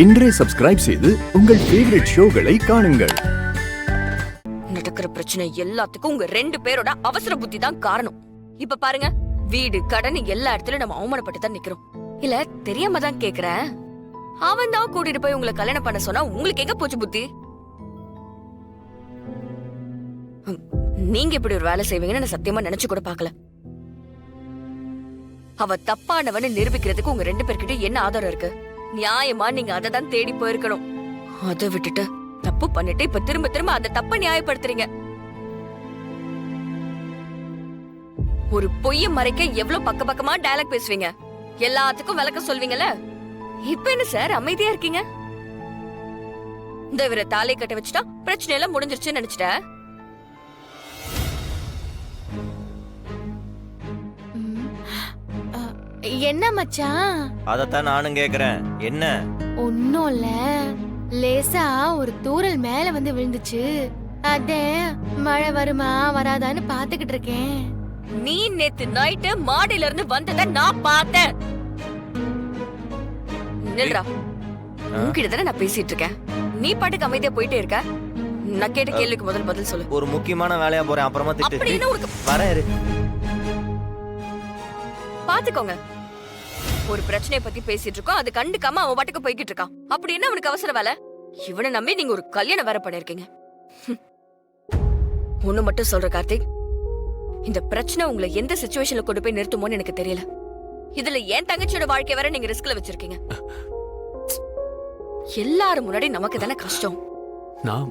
இன்றே சப்ஸ்கிரைப் செய்து உங்கள் ஃபேவரட் ஷோகளை காணுங்கள். நடக்கிற பிரச்சனை எல்லாத்துக்கும் உங்க 2 பேரோட அவசர புத்தி தான் காரணம். இப்ப பாருங்க, வீடு கடன் எல்லா இடத்துலயும் நம்ம அவமானப்பட்டு தான் நிக்கிறோம். இல்ல தெரியாம தான் கேக்குறேன். அவன் தான் கூட்டிட்டு போய் உங்களை கல்யாணம் பண்ண சொன்னா உங்களுக்கு எங்க போச்சு புத்தி? நீங்க இப்படி ஒரு வேலை செய்வீங்கன்னு நான் சத்தியமா நினைச்சு கூட பாக்கல. அவ தப்பானவன்னு நிரூபிக்கிறதுக்கு உங்க 2 பேர்கிட்ட என்ன ஆதாரம் இருக்கு? நியாயமா நீங்க அதை தான் தேடி போயிருக்கணும். அதை விட்டுட்டு தப்பு பண்ணிட்டு இப்ப திரும்ப திரும்ப அந்த தப்ப நியாயப்படுத்துறீங்க. ஒரு பொய்ய மறைக்க எவ்வளவு பக்க பக்கமா டயலாக் பேசுவீங்க, எல்லாத்துக்கும் விளக்கம் சொல்வீங்கல்ல. இப்ப என்ன சார் அமைதியா இருக்கீங்க? இந்த இவரை தாலை கட்ட வச்சுட்டா பிரச்சனை எல்லாம் முடிஞ்சிருச்சுன்னு நினைச்சிட்ட? என்ன மச்சான்? அதத்தான் நானும் கேக்குறேன். என்ன? ஒன்னும் இல்ல, லேசா ஒரு தூறல் மேல வந்து விழுந்துச்சு. அதே மழை வருமா வராதான்னு பாத்துக்கிட்டு இருக்கேன். நீ நேத்து நைட்டு மாடியில இருந்து வந்தத நான் பார்த்தேன். நில்றா, உன்கிட்ட தானே நான் பேசிட்டு இருக்கேன். நீ பாட்டுக்கு அமைதியா போயிட்டே இருக்க. நான் கேட்ட கேள்விக்கு முதல் பதில் சொல்லு. ஒரு முக்கியமான வேலையா போறேன், அப்புறமா திட்டு. அப்படின்னு உனக்கு வரேன். பாத்துக்கோங்க, ஒரு பிரச்சனைய பத்தி பேசிட்டு இருக்கோம், அது கண்டுக்காம அவன் பாட்டுக்கு போய்கிட்டு இருக்கான். அப்படி என்ன அவனுக்கு அவசர வேலை? இவனை நம்பி நீங்க ஒரு கல்யாணம் வேற பண்ணிருக்கீங்க. ஒண்ணு மட்டும் சொல்ற கார்த்திக், இந்த பிரச்சனை உங்களை எந்த சிச்சுவேஷன்ல கொண்டு போய் நிறுத்துமோன்னு எனக்கு தெரியல. இதுல என் தங்கச்சியோட வாழ்க்கை வேற நீங்க ரிஸ்க்ல வச்சிருக்கீங்க. எல்லாரும் முன்னாடி நமக்கு தானே கஷ்டம். நான்